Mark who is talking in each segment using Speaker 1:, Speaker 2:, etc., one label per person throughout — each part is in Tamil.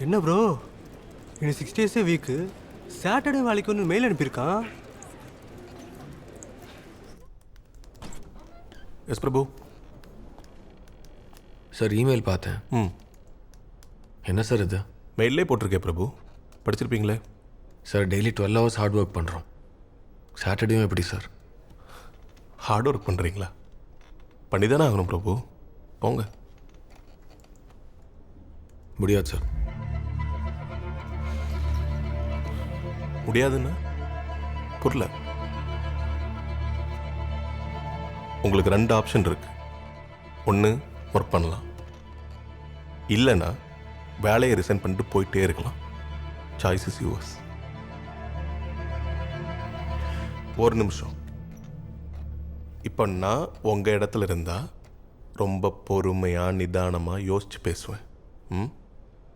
Speaker 1: என்ன ப்ரோ இன்னும் 6 டேஸே வீக்கு சாட்டர்டே வேலைக்கு ஒன்று மெயில் அனுப்பியிருக்கான்.
Speaker 2: எஸ் பிரபு.
Speaker 3: சார் இமெயில் பார்த்தேன். என்ன சார் இது?
Speaker 2: மெயிலே போட்டிருக்கேன் பிரபு, படிச்சிருப்பீங்களே.
Speaker 3: Sir daily 12 hours hard work பண்ணுறோம். சாட்டர்டேயும் எப்படி சார்?
Speaker 2: ஹார்ட் ஒர்க் பண்ணுறீங்களா? பண்ணி தானே ஆகணும் பிரபு, போங்க.
Speaker 3: முடியாது சார்.
Speaker 2: முடியாதுன்னா புரியல. உங்களுக்கு 2 ஆப்ஷன் இருக்கு. ஒன்று ஒர்க் பண்ணலாம், இல்லைன்னா வேலையை ரிசைன் பண்ணிட்டு போயிட்டே இருக்கலாம். Choice is yours. ஒரு நிமிஷம். இப்போ நான் உங்கள் இடத்துல இருந்தால் ரொம்ப பொறுமையாக நிதானமாக யோசித்து பேசுவேன்.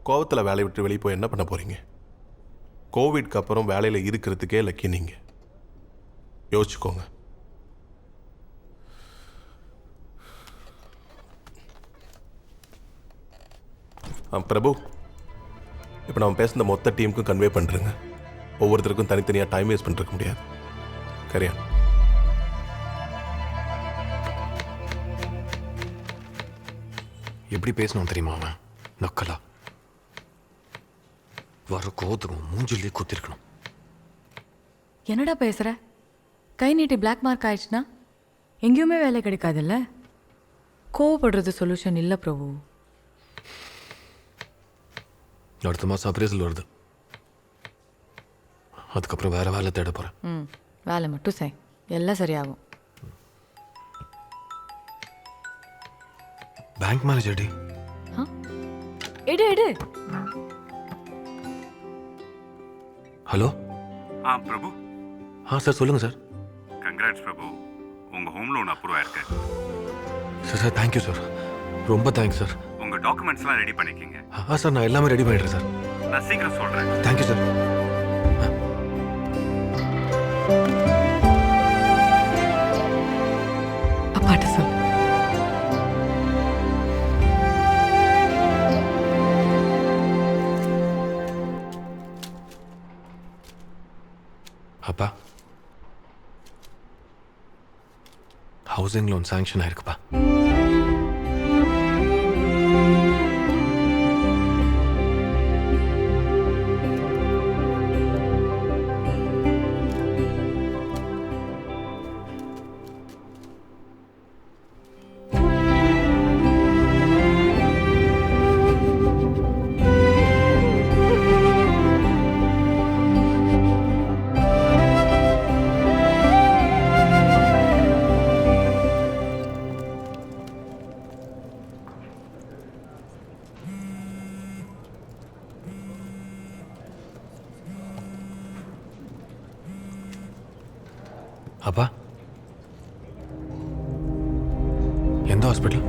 Speaker 2: கோவத்தில் வேலையை விட்டு வெளியே போய் என்ன பண்ண போகிறீங்க? கோவிட்க்கு அப்புறம் வேலையில் இருக்கிறதுக்கே லக்கி நீங்கள். யோசிச்சுக்கோங்க. பிரபு, இப்போ நம்ம பேசுன மொத்த டீமுக்கும் கன்வே பண்ணுறேங்க. ஒவ்வொருத்தருக்கும் தனித்தனியாக டைம் வேஸ்ட் பண்ணிருக்க முடியாது. சரியா?
Speaker 3: எப்படி பேசணும் தெரியுமா அவன்? நக்கலா வர கோத்துக்கும் மூஞ்சிலே குத்திருக்கணும்.
Speaker 4: என்னடா பேசுற? கை நீட்டி பிளாக் மார்க் ஆயிடுச்சுன்னா எங்கேயுமே வேலை கிடைக்காதுல்ல. கோவப்படுறது சொல்யூஷன் இல்லை பிரபு.
Speaker 3: அடுத்த மாதம் அப்ரேசல் வருது. அதுக்கப்புறம் வேற வேலை தேட போகிறேன்.
Speaker 4: வேலை மட்டும் செய், எல்லாம் சரியாகும்.
Speaker 3: பேங்க் மேனேஜர் டி.
Speaker 4: எடு எடு.
Speaker 3: ஹலோ.
Speaker 5: பிரபு.
Speaker 3: சார் சொல்லுங்கள் சார்.
Speaker 5: கங்க்ராட்ஸ் பிரபு, உங்கள் ஹோம் லோன் அப்ரூவ் ஆயிருக்கு.
Speaker 3: சார் தேங்க்யூ சார், ரொம்ப தேங்க்ஸ் சார்.
Speaker 5: உங்கள் டாக்குமெண்ட்ஸ்லாம் ரெடி பண்ணிக்கிங்க.
Speaker 3: சார் நான் எல்லாமே ரெடி பண்ணிடுறேன் சார்.
Speaker 5: நான் சீக்கிரம் சொல்கிறேன்.
Speaker 3: Thank you sir.
Speaker 4: அப்பாட்ட சொல்.
Speaker 3: அப்பா, ஹவுசிங் லோன் சாங்ஷன் ஆயிருக்குப்பா. அப்பா, எந்த ஹாஸ்பிட்டல்?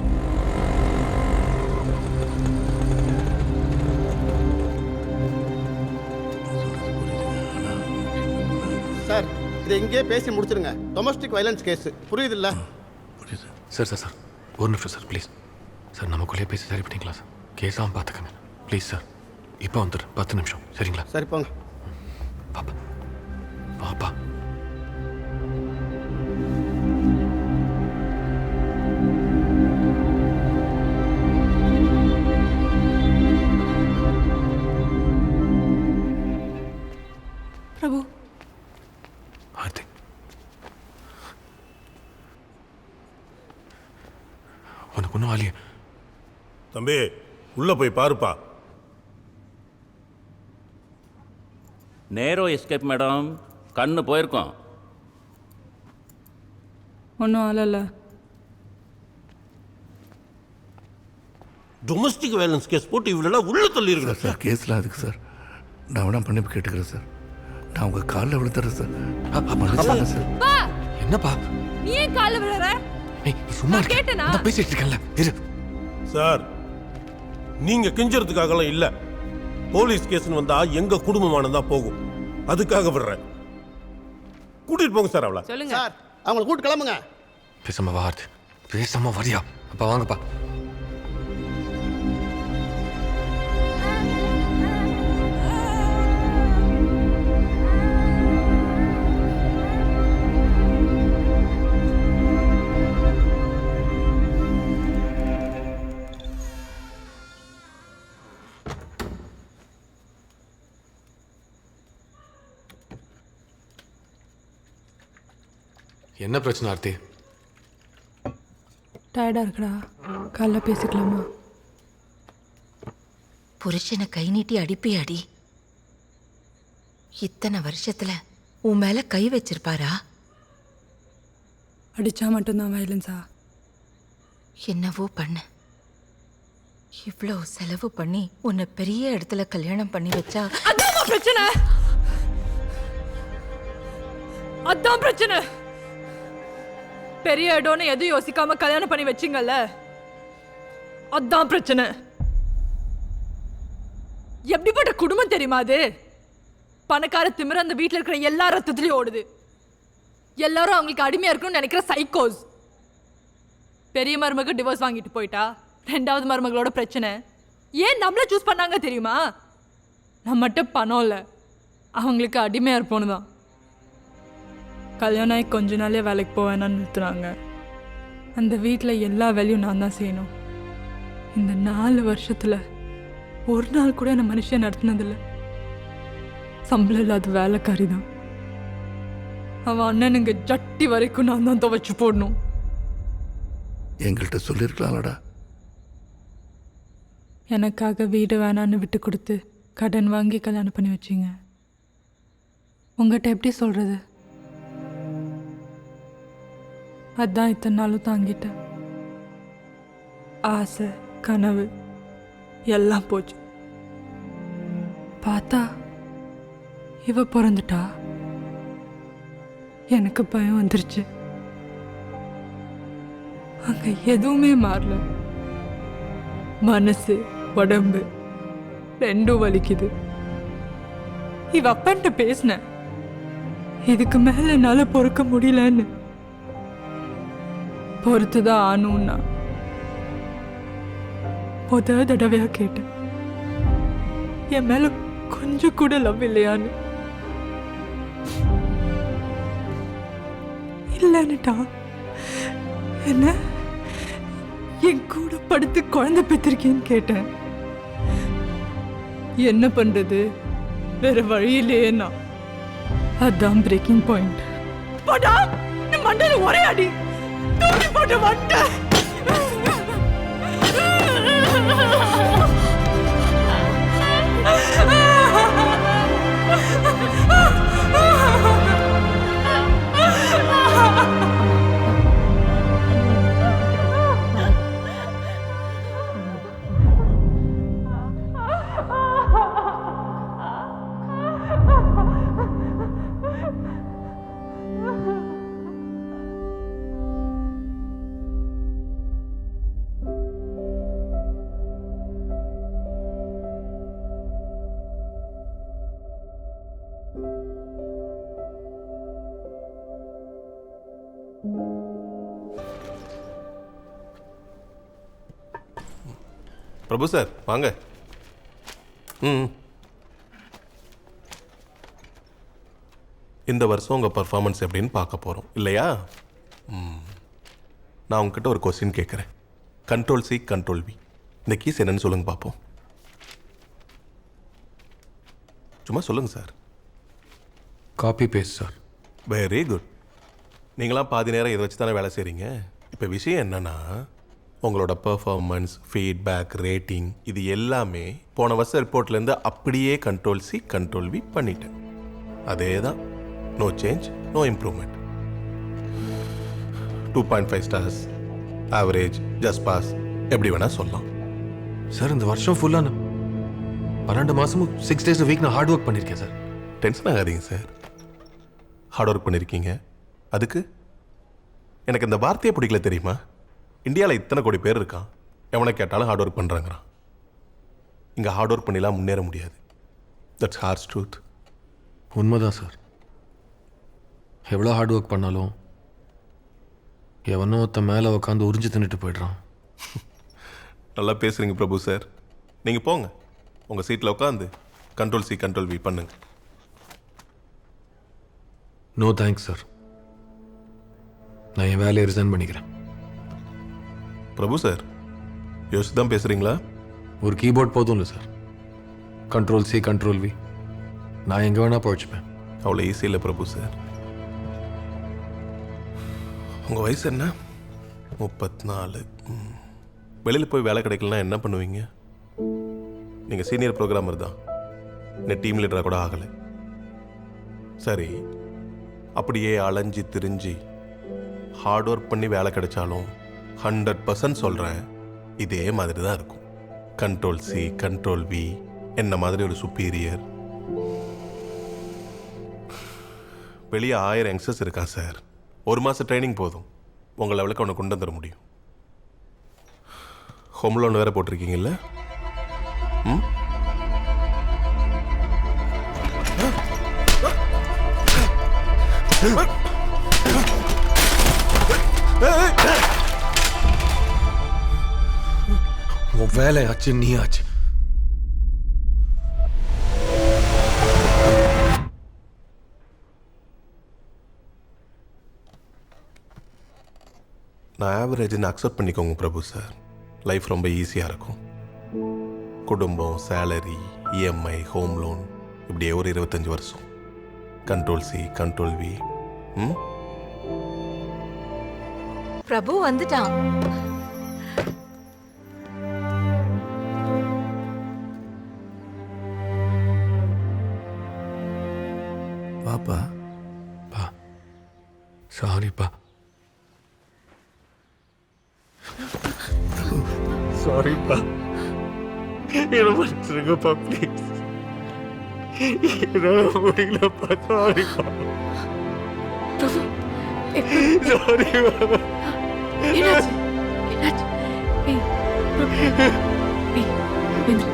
Speaker 6: சார், இதை இங்கே பேசி முடிச்சிருங்க. டொமஸ்டிக் வயலன்ஸ் கேஸ், புரியுதுல்ல?
Speaker 3: புரியுது சார். சார் சார் ஒரு நிமிஷம் சார் ப்ளீஸ். சார் நமக்குள்ளே பேசி சரி பண்ணிக்கலாம் சார். கேஸாக பார்த்துக்கங்க ப்ளீஸ் சார். இப்போ வந்துடு, 10 நிமிஷம் சரிங்களா?
Speaker 6: சரி போங்க.
Speaker 3: பாப்பா பாப்பா.
Speaker 4: பிரபு,
Speaker 3: ஆர்த்தி, உனக்கு ஒன்றும் ஆலியா?
Speaker 7: தம்பி உள்ள போய் பாருப்பா.
Speaker 8: நேரோ எஸ்கேப் மேடம், கண்ணு போயிருக்கோம்.
Speaker 4: ஒன்றும் ஆளல.
Speaker 7: டொமஸ்டிக் வயலன்ஸ் கேஸ் போட்டு இவ்வளோ உள்ள தள்ளியிருக்கேன்
Speaker 9: சார். கேஸ்லாம் அதுக்கு சார். நான் வேணா பண்ணி கேட்டுக்கிறேன் சார். நான் உங்கள் காலில் விழுத்துறேன் சார். மன்னிச்சுங்க சார்.
Speaker 3: என்னப்பா
Speaker 4: நீ ஏன் கால்ல விழற?
Speaker 3: நீ சும்மா
Speaker 4: கேட்டனா?
Speaker 3: நான் பேசிட்டு இருக்கேன்ல இரு.
Speaker 7: சார், நீங்க கெஞ்சறதுக்காகலாம் இல்ல. போலீஸ் கேஸ்னு வந்தா எங்க குடும்பமானதா போகும், அதுக்காக விடுறேன். கூட்டிட்டு போங்க சார் அவளை.
Speaker 4: சொல்லுங்க
Speaker 6: சார், அவங்களை கூட்டு கிளம்புங்க.
Speaker 3: பேசாம வா ஆர்த்தி, பேசாம வரியா? அப்பா வாங்கப்பா. என்ன பிரச்சனை ஆர்த்தி?
Speaker 4: டயர்டாக இருக்கடா, காலைல பேசிக்கலாமா?
Speaker 10: புருஷனை கை நீட்டி அடிப்பியாடி. இத்தனை வருஷத்துல உன் மேல கை வச்சிருப்பாரா?
Speaker 4: அடித்தா மட்டும்தான் வயலன்ஸா?
Speaker 10: என்னவோ பண்ண. இவ்வளோ செலவு பண்ணி உன்னை பெரிய இடத்துல கல்யாணம் பண்ணி வச்சா
Speaker 4: அதான் பிரச்சனை. அதான் பிரச்சனை. பெரிய இடம்னு எதுவும் யோசிக்காம கல்யாணம் பண்ணி வச்சிங்கல்ல, அதான் பிரச்சனை. எப்படிப்பட்ட குடும்பம் தெரியுமா அது? பணக்கார திமிர அந்த வீட்டில் இருக்கிற எல்லா ரத்தத்துலயும் ஓடுது. எல்லாரும் அவங்களுக்கு அடிமையா இருக்கணும்னு நினைக்கிற சைக்கோஸ். பெரிய மருமக டிவோர்ஸ் வாங்கிட்டு போயிட்டா, ரெண்டாவது மருமகளோட பிரச்சனை. ஏன் நம்மள சூஸ் பண்ணாங்க தெரியுமா? நம்மகிட்ட பணம் இல்லை, அவங்களுக்கு அடிமையா இருப்போன்னு தான். கல்யாணம் ஆகி கொஞ்ச நாளே வேலைக்கு போவேன்னு நிறுத்துறாங்க. அந்த வீட்டில் எல்லா வேலையும் நான் தான் செய்யணும். இந்த 4 வருஷத்தில் ஒரு நாள் கூட என்ன மனுஷன் நடத்தினதில்லை. சம்பளம் இல்லாத வேலைக்காரி தான். அவன் அண்ணனுங்க ஜட்டி வரைக்கும் நான் தான் துவைச்சு போடணும்.
Speaker 9: எங்கள்கிட்ட சொல்லியிருக்கலாம்லடா.
Speaker 4: எனக்காக வீடு வேணான்னு விட்டு கொடுத்து கடன் வாங்கி கல்யாணம் பண்ணி வச்சிங்க. உங்கள்கிட்ட எப்படி சொல்கிறது? அதான் இத்தனை நாளும் தாங்கிட்டேன். ஆசை கனவு எல்லாம் போச்சு. பார்த்தா இவ பிறந்துட்டா. எனக்கு பயம் வந்துருச்சு. அங்க எதுவுமே மாறல. மனசு உடம்பு ரெண்டும் வலிக்குது. இவ அப்பன்ட்ட பேசின, இதுக்கு மேல என்னால பொறுக்க முடியலன்னு. பொறுத்துதான் ஆனும்னா முத தடவையா கேட்டேன், என் மேல கொஞ்சம் கூட லவ் இல்லையான்னு. இல்லன்னுட்டா. என்ன என் கூட படுத்து குழந்தை பெற்றிருக்கேன்னு கேட்டேன். என்ன பண்றது, வேற வழியிலேன்னா. அதான் பிரேக்கிங் பாயிண்ட். போடா, மண்டையில ஒரே அடி தூக்கி போட்டு வட்ட.
Speaker 2: பிரபு சார் வாங்க. இந்த வருஷம் உங்கள் பர்ஃபார்மன்ஸ் எப்படின்னு பார்க்க போகிறோம் இல்லையா? நான் உங்ககிட்ட ஒரு கொஸ்டின் கேட்குறேன். கண்ட்ரோல் சி கண்ட்ரோல் வி, இந்த கீஸ் என்னன்னு சொல்லுங்க பார்ப்போம். சும்மா சொல்லுங்கள் sir.
Speaker 3: Copy paste sir.
Speaker 2: Very good. நீங்களாம் பாதி நேரம் இதை வச்சு தானே வேலை செய்கிறீங்க. இப்போ விஷயம் என்னென்னா, உங்களோட பர்ஃபார்மன்ஸ், ஃபீட்பேக், ரேட்டிங் இது எல்லாமே போன வருஷம் ரிப்போர்ட்லேருந்து அப்படியே கண்ட்ரோல் சி கண்ட்ரோல் வி பண்ணிட்டேன். அதே தான், no change no improvement. 2.5 stars, average, just pass, எப்படி வேணால் சொல்லலாம்.
Speaker 3: சார் இந்த வருஷம் ஃபுல்லாக 12 மாதமும் 6 days a week நான் ஹார்ட் ஒர்க் பண்ணியிருக்கேன் சார்.
Speaker 2: டென்ஷன் ஆகாதீங்க சார். ஹார்ட் ஒர்க் பண்ணியிருக்கீங்க, அதுக்கு எனக்கு இந்த வார்த்தையே பிடிக்கல தெரியுமா? இந்தியாவில் இத்தனை கோடி பேர் இருக்கான், எவனை கேட்டாலும் ஹார்ட் ஒர்க் பண்ணுறாங்கிறான். இங்கே ஹார்ட் ஒர்க் பண்ணிலாம் முன்னேற முடியாது. That's harsh truth.
Speaker 3: உண்மைதான் சார். எவ்வளோ ஹார்ட் ஒர்க் பண்ணாலும் எவனோ ஒருத்த மேலே உட்காந்து உறிஞ்சு தின்னுட்டு போய்ட்றான்.
Speaker 2: நல்லா பேசுகிறீங்க பிரபு சார். நீங்கள் போங்க, உங்கள் சீட்டில் உட்காந்து கண்ட்ரோல் சி கண்ட்ரோல் வி பண்ணுங்க.
Speaker 3: நோ தேங்க்ஸ் சார், நான் என் வேலையை ரிசைன் பண்ணிக்கிறேன்.
Speaker 2: பிரபு சார் யோசிச்சு தான் பேசுகிறீங்களா?
Speaker 3: ஒரு கீபோர்ட் போதும் இல்லை sir. Control C control we நான் எங்கே வேணால் போயிடுச்சுப்பேன்.
Speaker 2: அவ்வளோ ஈஸி இல்லை பிரபு சார். உங்கள் வயசு என்ன? 34. வெளியில் போய் வேலை கிடைக்கலனா என்ன பண்ணுவீங்க? நீங்கள் சீனியர் ப்ரோக்ராமர் தான், இன்னும் டீம் லீடராக கூட ஆகலை. சரி, அப்படியே அலைஞ்சி திரிஞ்சு ஹார்ட் ஒர்க் பண்ணி வேலை கிடைச்சாலும் 100% சொல்கிறேன், இதே மாதிரி தான் இருக்கும். Control C, Control V, என்ன மாதிரி ஒரு சுப்பீரியர். வெளியே 1000 யங்ஸ்டர்ஸ் இருக்கான் சார். 1 மாதம் ட்ரைனிங் போதும் உங்கள் லெவலுக்கு அவனை கொண்டு வந்துட முடியும். ஹோம் லோன் வேறு போட்டிருக்கீங்கல்ல?
Speaker 3: உன் வேலை ஆச்சு, நீ ஆச்சு.
Speaker 2: நான் ஆவரேஜ்னு அக்செப்ட் பண்ணிக்கோங்க பிரபு சார். லைஃப் ரொம்ப ஈஸியாக இருக்கும். குடும்பம், சேலரி, இஎம்ஐ, ஹோம் லோன், இப்படியே ஒரு 25 வருஷம். Control C, Control V.
Speaker 10: பிரபு வந்துட்டான்.
Speaker 9: வாப்பா.
Speaker 3: பா, சாரிப்பா. சாரிப்பா, என்ன மன்னிச்சிருங்கப்பா ப்ளீஸ். என்னால் முடியலப்பா, சாரிப்பா. சாரிப்பா.
Speaker 4: என்னாச்சு? என்னாச்சு? ஏய், பிரபு. ஏய், எந்திரி.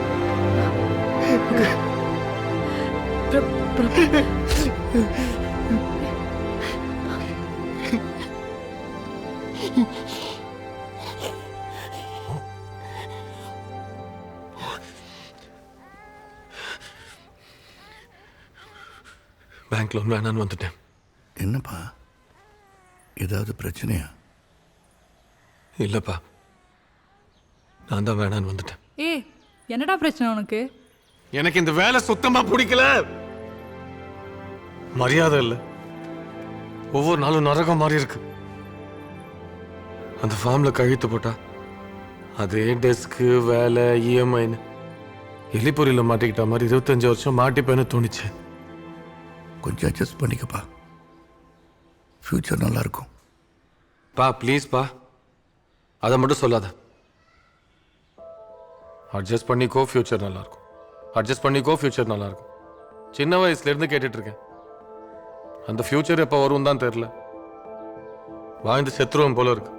Speaker 4: பிரபு.
Speaker 3: பேங்க் லோன் வேணான்னு வந்துட்டேன்.
Speaker 9: என்னப்பா, ஏதாவது பிரச்சனையா?
Speaker 3: இல்லைப்பா, நான் தான் வேணான்னு வந்துட்டேன்.
Speaker 4: ஏய், என்னடா பிரச்சனை உனக்கு?
Speaker 3: எனக்கு இந்த வேலை சுத்தமா பிடிக்கல. மரியாதை இல்லை, ஒவ்வொரு நாளும் நரகம் மாதிரி இருக்கு. அந்த ஃபார்ம்ல கழுத்து போட்டா அதே டெஸ்க்கு, வேலை, இஎம்ஐன்னு எலிப்பொறியில் மாட்டிக்கிட்ட மாதிரி 25 வருஷம் மாட்டிப்பேன்னு தோணுச்சு.
Speaker 9: கொஞ்சம் அட்ஜஸ்ட் பண்ணிக்கப்பா, ஃப்யூச்சர் நல்லா இருக்கும்.
Speaker 3: பா ப்ளீஸ் பா, அதை மட்டும் சொல்லாத. அட்ஜஸ்ட் பண்ணிக்கோ, ஃப்யூச்சர் நல்லா இருக்கும். அட்ஜஸ்ட் பண்ணிக்கோ, ஃப்யூச்சர் நல்லா இருக்கும். சின்ன வயசுல இருந்து கேட்டுட்டு இருக்கேன். அந்த ஃப்யூச்சர் எப்போ வரும் தான் தெரியல. வாழ்ந்து செத்துருவோம் போல இருக்கு.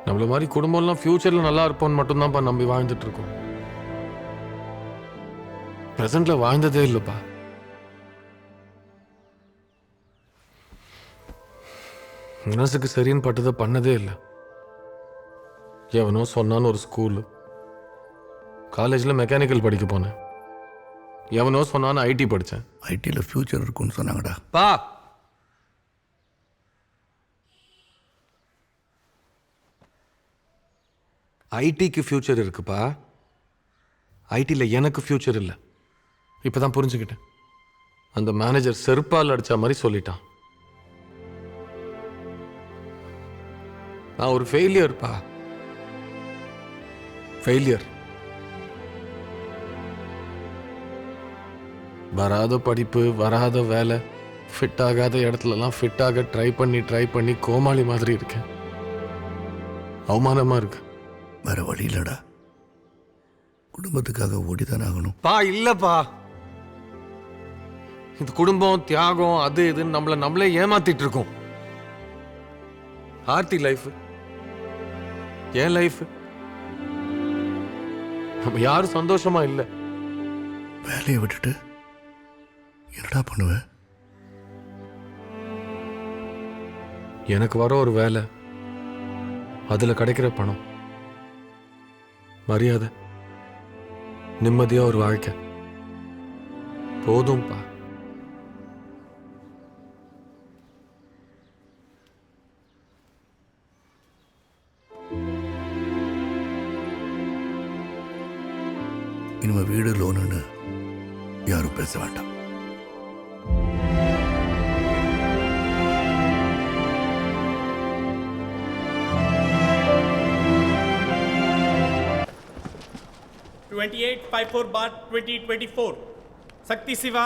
Speaker 3: நம்மள மாதிரி குடும்பம்லாம் ஃப்யூச்சர்ல நல்லா இருப்போம்னு மட்டும்தான்ப்பா நம்பி வாழ்ந்துட்டு இருக்கோம். பிரசன்ட்ல வாழ்ந்ததே இல்லைப்பா. மனசுக்கு சரின்னு பட்டதை பண்ணதே இல்லை. எவனோ சொன்னான்னு ஒரு ஸ்கூலு, காலேஜில் மெக்கானிக்கல் படிக்க போனேன். எவனோ சொன்னான்னு ஐடி படித்தேன்.
Speaker 9: ஐடியில் ஃப்யூச்சர் இருக்குன்னு சொன்னாங்கடா.
Speaker 3: பா, ஐடிக்கு ஃப்யூச்சர் இருக்குப்பா. ஐடியில் எனக்கு ஃப்யூச்சர் இல்லை. இப்போதான் புரிஞ்சுக்கிட்டேன். அந்த மேனேஜர் செருப்பால் அடித்த மாதிரி சொல்லிட்டான். நான் ஒரு ஃபெயிலியர்ப்பா, ஃபெயிலியர். வராத படிப்பு, வராத வேலை, ஃபிட் ஆகாத இடத்துலலாம் ஃபிட் ஆக ட்ரை பண்ணி கோமாளி மாதிரி இருக்கேன். அவமானமா இருக்கு.
Speaker 9: வேற வழி இல்லடா, குடும்பத்துக்காக ஓடிதான் ஆகணும்.
Speaker 3: பா இல்லப்பா, இந்த குடும்பம், தியாகம், அது இதுன்னு நம்மளே ஏமாத்திட்டு இருக்கோம். ஆர்த்தி லைஃப், என் லைஃப், நம்ம யாரும் சந்தோஷமா இல்லை.
Speaker 9: வேலையை விட்டுட்டு என்னடா பண்ணுவேன்?
Speaker 3: எனக்கு வர ஒரு வேலை, அதுல கிடைக்கிற பணம், மரியாதை, நிம்மதியா ஒரு வாழ்க்கை போதும்பா.
Speaker 9: இனிமே வீடு லோனுன்னு யாரும் பேச வேண்டாம்.
Speaker 11: 2854/2024. Sakti Siva.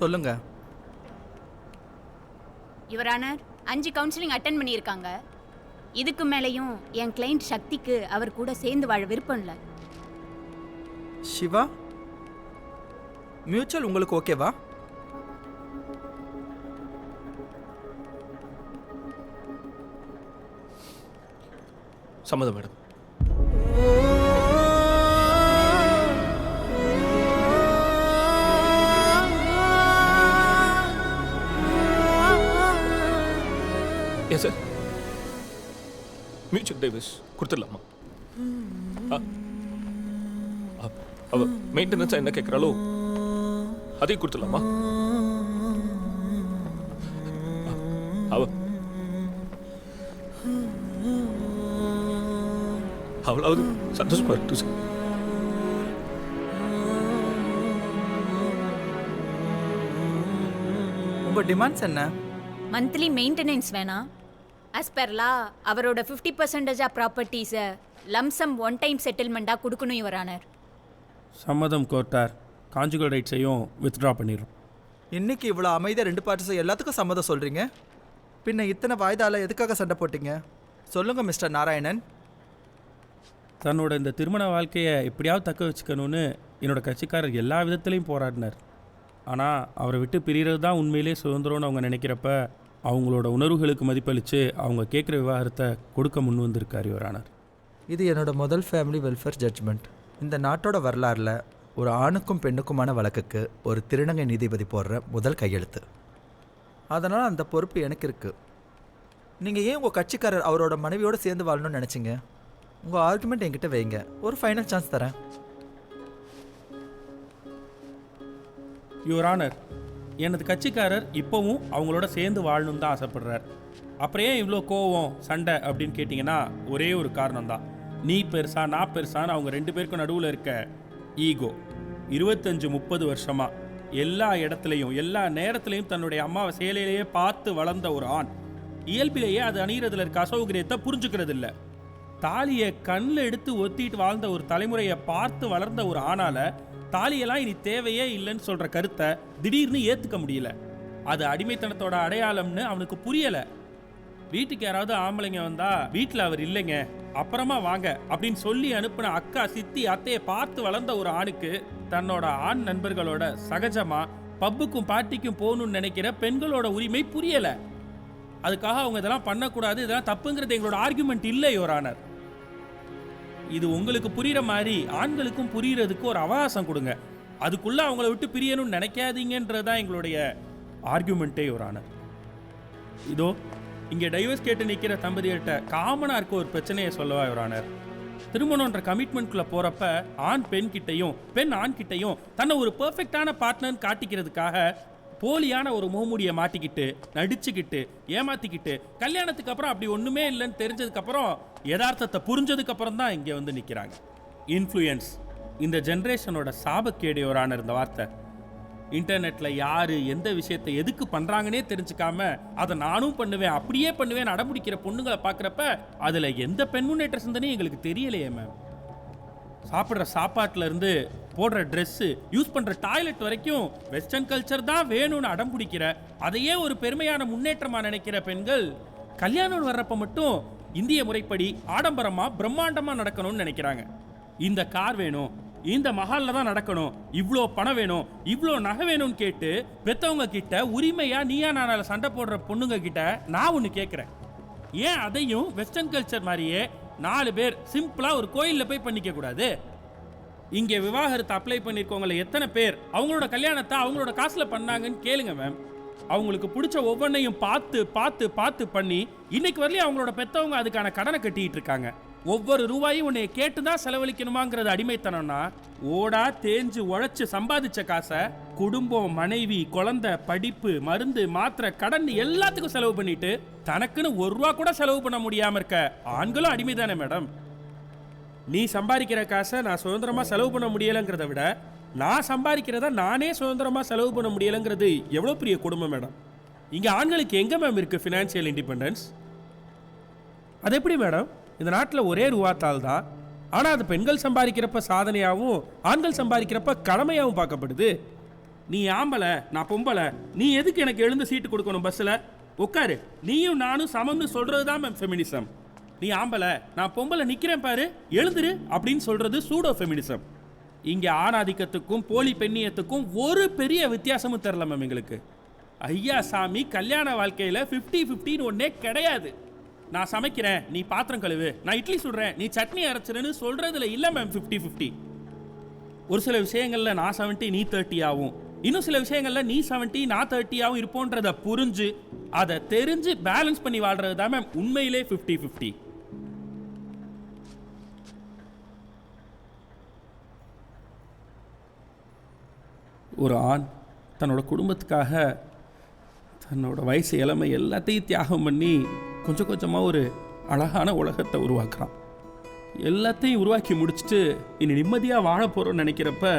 Speaker 12: சொல்லுங்க.
Speaker 13: யுவர் ஆனர், 5 கவுன்சிலிங் அட்டென்ட் பண்ணியிருக்காங்க. இதுக்கு மேலேயும் என் கிளைண்ட் சக்திக்கு அவர் கூட சேர்ந்து வாழ விருப்பம் இல்லை.
Speaker 12: சிவா, மியூச்சுவல் உங்களுக்கு ஓகேவா?
Speaker 11: சம்மதம் madam. Yes sir, mutual divorce கொடுத்துடலாமா? அவ மெயின்டெனன்ஸாக என்ன கேட்குறாளோ அதையும் கொடுத்துடலாமா? அவளாவது சந்தோஷமா இருக்கு சார்.
Speaker 12: உங்க டிமாண்ட்ஸ் என்ன?
Speaker 13: மந்த்லி மெயின்டெனன்ஸ் வேணாம். ஆஸ் பெர் லா அவரோட 50% ஆஃப் ப்ராப்பர்ட்டிஸை லம்சம் ஒன் டைம் செட்டில்மெண்ட்டாக கொடுக்கணும் யுவர் ஆனர்.
Speaker 11: சம்மதம் கோர்ட்டார். கான்ஜுகல் ரைட்ஸையும் வித்ட்ரா பண்ணிடுறோம்.
Speaker 12: இன்னைக்கு இவ்வளோ அமைதியாக 2 பார்ட்டிஸும் எல்லாத்துக்கும் சம்மதம் சொல்கிறீங்க. பின்ன இத்தனை வாய்தால எதுக்காக சண்டை போட்டீங்க? சொல்லுங்கள் மிஸ்டர் நாராயணன்.
Speaker 11: தன்னோட இந்த திருமண வாழ்க்கையை எப்படியாவது தக்க வச்சுக்கணும்னு என்னோட கட்சிக்காரர் எல்லா விதத்துலையும் போராடினார். ஆனால் அவரை விட்டு பிரிகிறது தான் உண்மையிலே சுதந்திரம்னு அவங்க நினைக்கிறப்ப அவங்களோட உணர்வுகளுக்கு மதிப்பளித்து அவங்க கேட்குற விவாகரத்தை கொடுக்க முன் வந்திருக்கார் யுவர் ஆனர்.
Speaker 12: இது என்னோட முதல் ஃபேமிலி வெல்ஃபேர் ஜட்ஜ்மெண்ட். இந்த நாட்டோட வரலாறில் ஒரு ஆணுக்கும் பெண்ணுக்குமான வழக்குக்கு ஒரு திருநங்கை நீதிபதி போடுற முதல் கையெழுத்து. அதனால் அந்த பொறுப்பு எனக்கு இருக்குது. நீங்கள் ஏன் உங்கள் கட்சிக்காரர் அவரோட மனைவியோடு சேர்ந்து வாழணும்னு நினச்சிங்க? உங்கள் ஆர்குமெண்ட் என்கிட்ட வைங்க, ஒரு ஃபைனல் சான்ஸ் தரேன்.
Speaker 11: யுவர் ஆனர், எனது கட்சிக்காரர் இப்போவும் அவங்களோட சேர்ந்து வாழணும்னு தான் ஆசைப்படுறார். அப்புறம் ஏன் இவ்வளோ கோவம் சண்டை அப்படின்னு கேட்டிங்கன்னா ஒரே ஒரு காரணம் தான். நீ பெருசா நான் பெருசான்னு அவங்க 2 பேருக்கும் நடுவில் இருக்க ஈகோ. 25-30 வருஷமாக எல்லா இடத்துலையும் எல்லா நேரத்துலையும் தன்னுடைய அம்மாவை சேலையிலேயே பார்த்து வளர்ந்த ஒரு ஆண் இயல்பிலேயே அது அணிகிறதுல இருக்க அசௌகரியத்தை புரிஞ்சுக்கிறது இல்லை. தாலியை கண்ணில் எடுத்து ஒத்திட்டு வாழ்ந்த ஒரு தலைமுறையை பார்த்து வளர்ந்த ஒரு ஆணால தாலியெல்லாம் இனி தேவையே இல்லைன்னு சொல்கிற கருத்தை திடீர்னு ஏற்றுக்க முடியல. அது அடிமைத்தனத்தோட அடையாளம்னு அவனுக்கு புரியலை. வீட்டுக்கு யாராவது ஆம்பளைங்க வந்தா வீட்டில் அவர் இல்லைங்க அப்புறமா வாங்க அப்படின்னு சொல்லி அனுப்பின அக்கா சித்தி அத்தையை பார்த்து வளர்ந்த ஒரு ஆணுக்கு தன்னோட ஆண் நண்பர்களோட சகஜமா பப்புக்கும் பார்ட்டிக்கும் போகணும்னு நினைக்கிற பெண்களோட உரிமை புரியலை. அதுக்காக அவங்க இதெல்லாம் பண்ணக்கூடாது, இதெல்லாம் தப்புங்கிறது எங்களோட ஆர்குமெண்ட் இல்லை யுவர் ஆனர். இது உங்களுக்கு புரிகிற மாதிரி ஆண்களுக்கும் புரியறதுக்கு ஒரு அவகாசம் கொடுங்க. அதுக்குள்ளே அவங்கள விட்டு பிரியணும்னு நினைக்காதீங்கன்றது தான் எங்களுடைய ஆர்குமெண்ட்டே யுவர் ஆனர். இதோ இங்கே டைவர்ஸ் கேட்டு நிற்கிற தம்பதியிட்ட காமனாக இருக்க ஒரு பிரச்சனையை சொல்லவா யுவர் ஆனர். திருமணம்ன்ற கமிட்மெண்ட்குள்ளே போகிறப்ப ஆண் பெண் கிட்டையும் பெண் ஆண் கிட்டையும் தன்னை ஒரு பெர்ஃபெக்டான பார்ட்னர்னு காட்டிக்கிறதுக்காக போலியான ஒரு முகமூடியை மாட்டிக்கிட்டு நடிச்சுக்கிட்டு ஏமாத்திக்கிட்டு கல்யாணத்துக்கு அப்புறம் அப்படி ஒன்றுமே இல்லைன்னு தெரிஞ்சதுக்கப்புறம் யதார்த்தத்தை புரிஞ்சதுக்கப்புறம் தான் இங்கே வந்து நிற்கிறாங்க. இன்ஃப்ளூயன்ஸ் இந்த ஜென்ரேஷனோட சாபக்கேடு யுவர் ஆனர். இந்த வார்த்தை இன்டர்நெட்டில் யார் எந்த விஷயத்தை எதுக்கு பண்ணுறாங்கன்னே தெரிஞ்சுக்காம அதை நானும் பண்ணுவேன் அப்படியே பண்ணுவேன் அடம்பிடிக்கிற பொண்ணுங்களை பார்க்குறப்ப அதில் எந்த பெண் முன்னேற்ற சிந்தனையும் எங்களுக்கு தெரியலையே மேம். சாப்பிட்ற சாப்பாட்டில் இருந்து போடுற ட்ரெஸ்ஸு யூஸ் பண்ணுற டாய்லெட் வரைக்கும் வெஸ்டர்ன் கல்ச்சர் தான் வேணும்னு அடம் பிடிக்கிற அதையே ஒரு பெருமையான முன்னேற்றமாக நினைக்கிற பெண்கள் கல்யாணம் வர்றப்ப மட்டும் இந்திய முறைப்படி ஆடம்பரமாக பிரம்மாண்டமாக நடக்கணும்னு நினைக்கிறாங்க. இந்த கார் வேணும், இந்த மஹாலில் தான் நடக்கணும், இவ்வளோ பணம் வேணும், இவ்வளோ நகை வேணும்னு கேட்டு பெற்றவங்க கிட்ட உரிமையாக நீயா நானால சண்டை போடுற பொண்ணுங்க கிட்ட நான் ஒன்று கேட்குறேன். ஏன் அதையும் வெஸ்டர்ன் கல்ச்சர் மாதிரியே 4 பேர் சிம்பிளாக ஒரு கோயிலில் போய் பண்ணிக்க கூடாது? இங்கே விவாகரத்து அப்ளை பண்ணியிருக்கவங்கள எத்தனை பேர் அவங்களோட கல்யாணத்தை அவங்களோட காசில் பண்ணாங்கன்னு கேளுங்க மேம். அவங்களுக்கு பிடிச்ச ஒவ்வொன்றையும் பார்த்து பார்த்து பார்த்து பண்ணி இன்னைக்கு வரலையும் அவங்களோட பெற்றவங்க அதுக்கான கடனை கட்டிட்டு இருக்காங்க. ஒவ்வொரு ரூபாயும் உன்னை கேட்டு தான் செலவழிக்கணுமாங்கிறது அடிமைத்தனம்னா ஓடா தேஞ்சு உழைச்சு சம்பாதிச்ச காசை குடும்பம் மனைவி குழந்தை படிப்பு மருந்து மாத்திரை கடன் எல்லாத்துக்கும் செலவு பண்ணிட்டு தனக்குன்னு 1 ரூபா கூட செலவு பண்ண முடியாம இருக்க ஆண்களும் அடிமை தானே மேடம். நீ சம்பாதிக்கிற காசை நான் சுதந்திரமாக செலவு பண்ண முடியலைங்கிறத விட நான் சம்பாதிக்கிறத நானே சுதந்திரமாக செலவு பண்ண முடியலைங்கிறது எவ்வளோ பெரிய குடும்பம் மேடம். இங்கே ஆண்களுக்கு எங்கே மேம் இருக்குது ஃபினான்ஷியல் இண்டிபெண்டன்ஸ்? அது எப்படி மேடம்? இந்த நாட்டில் ஒரே ரூபாத்தால் தான், ஆனால் அது பெண்கள் சம்பாதிக்கிறப்ப சாதனையாகவும் ஆண்கள் சம்பாதிக்கிறப்ப கடமையாகவும் பார்க்கப்படுது. நீ ஆம்பளை நான் பொம்பளை, நீ எதுக்கு எனக்கு எழுந்து சீட்டு கொடுக்கணும் பஸ்ஸில்? உட்காரு, நீயும் நானும் சமம்னு சொல்கிறது தான் மேம் ஃபெமினிசம். நீ ஆம்பளை நான் பொம்பளை நிற்கிறேன் பாரு எழுந்துரு அப்படின்னு சொல்கிறது சூடோ ஃபெமினிசம். இங்கே ஆணாதிக்கத்துக்கும் போலி பெண்ணியத்துக்கும் ஒரு பெரிய வித்தியாசமும் தெரில மேம் எங்களுக்கு. ஐயா சாமி, கல்யாண வாழ்க்கையில் 50-50 ஒன்றே கிடையாது. நான் சமைக்கிறேன் நீ பாத்திரம் கழுவு, நான் இட்லி சுடுறேன் நீ சட்னி அரைச்சிருன்னு சொல்கிறதுல இல்லை மேம் 50-50. ஒரு சில விஷயங்களில் நான் 70 நீ 30 ஆகும், இன்னும் சில விஷயங்களில் நீ 70 நான் 30 ஆகும் இருப்போன்றதை புரிஞ்சு அதை தெரிஞ்சு பேலன்ஸ் பண்ணி வாழ்கிறது தான் மேம் உண்மையிலே 50-50. ஒரு ஆண் தன்னோட குடும்பத்துக்காக தன்னோட வயசு இளமை எல்லாத்தையும் தியாகம் பண்ணி கொஞ்சம் கொஞ்சமாக ஒரு அழகான உலகத்தை உருவாக்குறான். எல்லாத்தையும் உருவாக்கி முடிச்சுட்டு இனி நிம்மதியாக வாழ போகிறோன்னு நினைக்கிறப்ப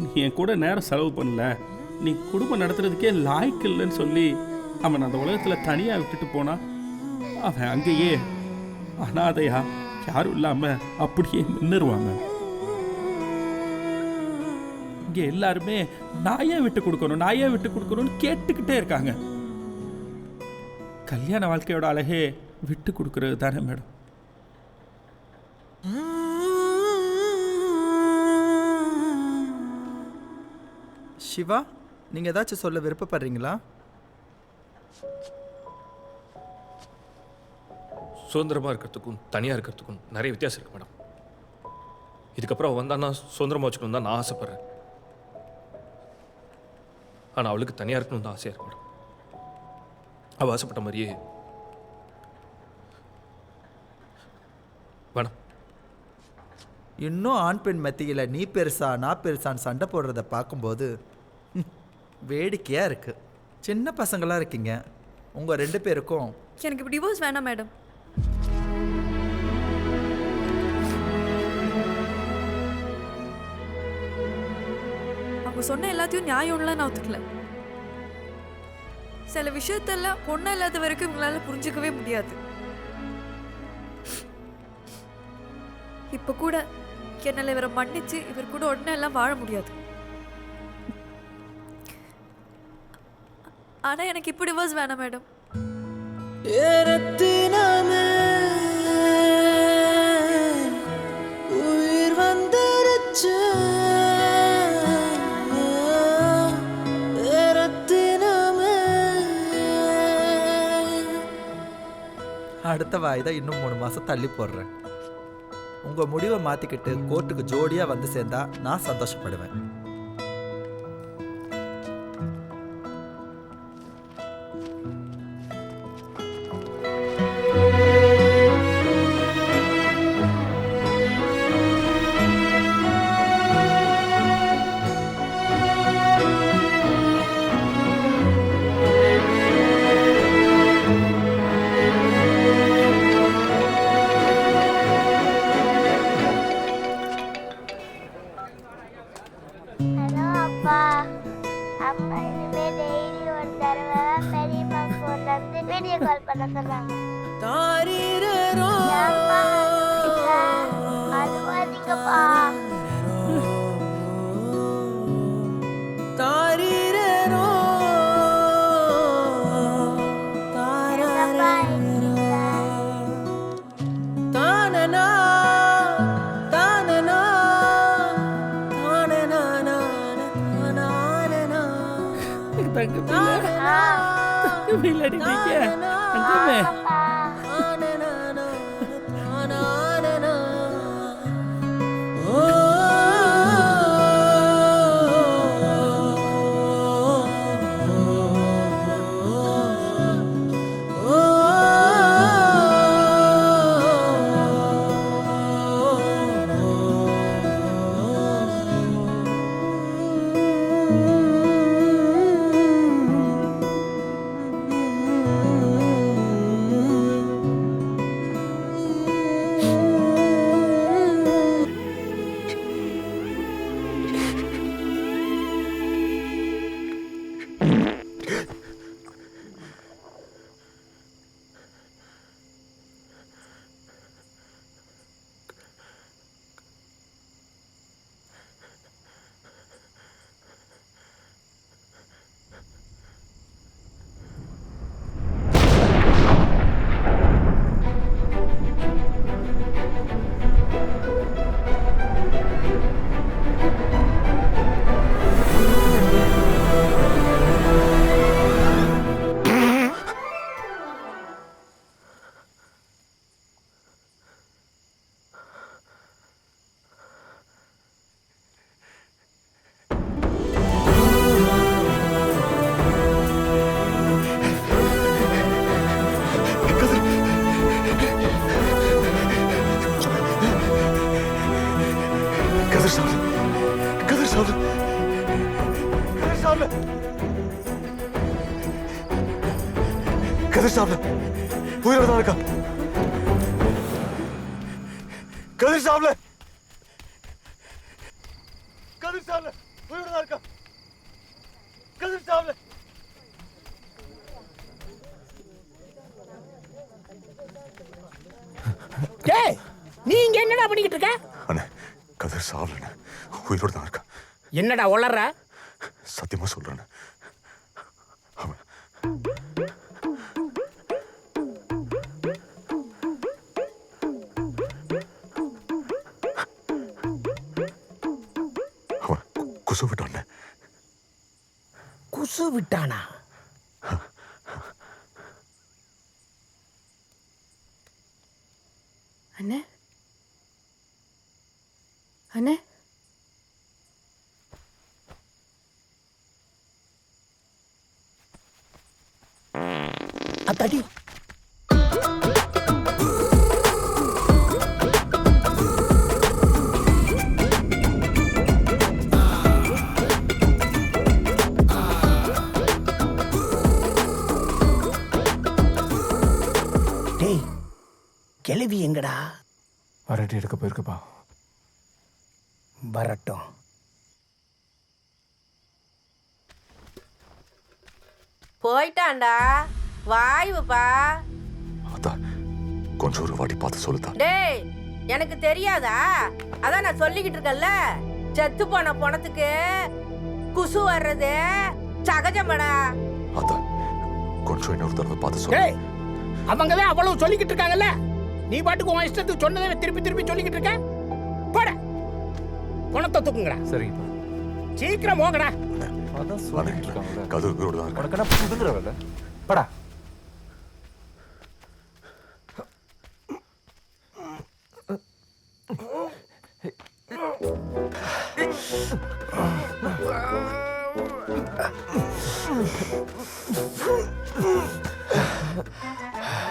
Speaker 11: நீ என் கூட நேரம் செலவு பண்ணல, நீ குடும்பம் நடத்துறதுக்கே லாய்க்கு இல்லைன்னு சொல்லி அவன் அந்த உலகத்தில் தனியாக விட்டுட்டு போனான். அவன் அங்கேயே அனாதையா யாரும் இல்லாமல் அப்படியே நின்றுருவாங்க. இங்கே எல்லாருமே நான் ஏன் விட்டு கொடுக்கணும் நான் ஏன் விட்டு கொடுக்கணும்னு கேட்டுக்கிட்டே இருக்காங்க. கல்யாண வாழ்க்கையோட அழகே விட்டு கொடுக்கறது தானே மேடம்.
Speaker 12: சிவா, நீங்கள் ஏதாச்சும் சொல்ல விருப்பப்படுறீங்களா?
Speaker 14: சுதந்திரமாக இருக்கிறதுக்கும் தனியாக இருக்கிறதுக்கும் நிறைய வித்தியாசம் இருக்குது மேடம். இதுக்கப்புறம் வந்தான்னா சுதந்திரமாக வச்சுக்கணும் தான் நான் ஆசைப்பட்றேன். ஆனால் அவளுக்கு தனியாக இருக்கணும் தான் ஆசையாக இருக்கு மேடம். அவள் ஆசைப்பட்ட மாதிரியே வேணாம்.
Speaker 12: இன்னும் ஆண் பெண் மத்தியில் நீ பெருசா நான் பெருசான்னு சண்டை போடுறத பார்க்கும்போது வேடிக்கையாக இருக்குது. சின்ன பசங்களாக இருக்கீங்க. உங்கள் 2 பேருக்கும்
Speaker 15: எனக்கு இப்போ டிவோர்ஸ் வேணாம் மேடம். அவங்க சொன்ன எல்லாத்தையும் நியாயம்லாம் நான் ஒத்துக்கல. சில விஷயத்தெல்லாம் பொண்ணு இல்லாத வரைக்கும் இவங்களால புரிஞ்சுக்கவே முடியாது. இப்ப கூட என்னால இவரை மன்னிச்சு இவர் கூட உடனே எல்லாம் வாழ முடியாது. ஆனா எனக்கு இப்ப டிவோர்ஸ் வேணாம் மேடம். உயிர் வந்துருச்சு
Speaker 12: அடுத்த வாய்தா இன்னும் 3 மாதம் தள்ளி போடுறேன். உங்கள் முடிவை மாற்றிக்கிட்டு கோர்ட்டுக்கு ஜோடியாக வந்து சேர்ந்தா நான் சந்தோஷப்படுவேன்.
Speaker 16: வீடியோ கால் பண்ண சொன்னாங்க. அழுவாதீங்கப்பா.
Speaker 17: கதிர் சாப்பிடு, கதிர் சாப்பிடு, கதிர் சாப்பிடு, கதிர் சாப்பிடு, உயிரோட தான் இருக்கா. கதிர் சாப்பிடு, கதிர் சாப்பிடு, உயிரோட தான் இருக்கா. கதிர் சாப்பிடு.
Speaker 18: டேய், நீ இங்க என்னடா பண்ணிக்கிட்டு இருக்க?
Speaker 17: அண்ணே, கதிர் சாவலண்ணே, உயிரோட தான் இருக்கா.
Speaker 18: என்னடா உளற?
Speaker 17: சத்தியமா சொல்றேன். அவன் குசு விட்டான்.
Speaker 18: குசு விட்டானா?
Speaker 15: அண்ணே அண்ணே
Speaker 18: அத்தாடி டேய், கிளவி எங்கடா?
Speaker 19: வரட்டி எடுக்க போயிருக்குப்பா.
Speaker 18: வரட்டும்.
Speaker 20: போயிட்டான்டா, வாயுப்பா.
Speaker 17: கொஞ்சம் ஒரு வாட்டி பார்த்து சொல்லுதா.
Speaker 20: டேய், எனக்கு தெரியாதா? அதான் நான் சொல்லிக்கிட்டு இருக்கேன்ல, செத்து போன பணத்துக்கு குசு வர்றது சகஜமடா.
Speaker 17: கொஞ்சம் இன்னொரு தடவை பார்த்து சொல்லு.
Speaker 18: டேய், அவங்கதான் அவ்வளவு சொல்லிக்கிட்டு இருக்காங்கல்ல, நீ பாட்டுக்கு உன் இஷ்டத்துக்கு சொன்னதை திருப்பி திருப்பி சொல்லிக்கிட்டு இருக்க. போட, பணத்தை தூக்குங்கடா.
Speaker 19: சரிங்க.
Speaker 18: சீக்கிரம் போங்கடா.
Speaker 17: கதிர் உயிரோட தான் இருக்கா.
Speaker 19: உனக்கு என்ன புதுங்குறவல்ல? படா.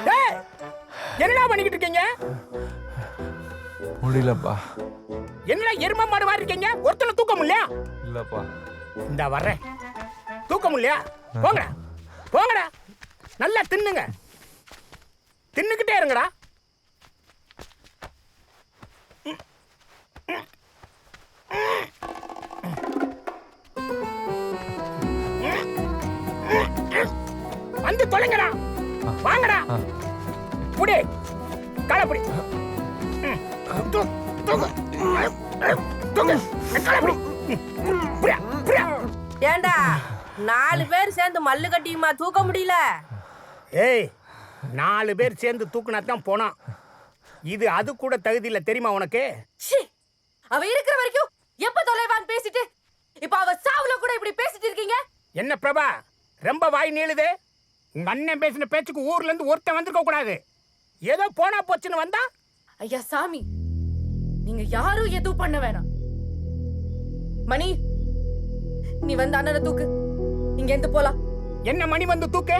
Speaker 18: டேய், என்னடா பண்ணிக்கிட்டு இருக்கீங்க?
Speaker 19: முடியலப்பா.
Speaker 18: என்னடா எரும மாடு மாதிரி இருக்கீங்க? ஒருத்தனை தூக்க முடியல?
Speaker 19: இல்லப்பா.
Speaker 18: இந்த வர்றேன். தூக்க முடியல? போங்கடா, போங்கடா. நல்லா தின்னுங்க, தின்னுக்கிட்டே இருங்கடா. வந்து தொலைங்கடா, வாங்கடா. புடி, காலப்படி.
Speaker 20: ஏண்டா, 4 பேர் சேர்ந்து மல்லு கட்டியுமா தூக்க முடியல?
Speaker 18: ஏய், 4 பேர் சேர்ந்து தூக்குனா தான் போனான். இது அது கூட தகுதி இல்ல, தெரியுமா உனக்கு?
Speaker 20: அவ இருக்கிற வரைக்கும் எப்ப தொலைவான்னு பேசிட்டு இப்ப அவ சாவுல கூட இப்படி பேசிட்டு இருக்கீங்க.
Speaker 18: என்ன பிரபா, ரொம்ப வாய் நீளுது. உங்க அண்ணன் பேசின பேச்சுக்கு ஊர்ல இருந்து ஒருத்தன் வந்திருக்க கூடாது. ஏதோ போனா போச்சுன்னு வந்தா.
Speaker 15: ஐயா சாமி, நீங்க யாரும் எதுவும் பண்ண வேணாம். மணி, நீ வந்து அண்ணனை தூக்கு, இங்க இருந்து போலாம்.
Speaker 18: என்ன மணி வந்து தூக்கு?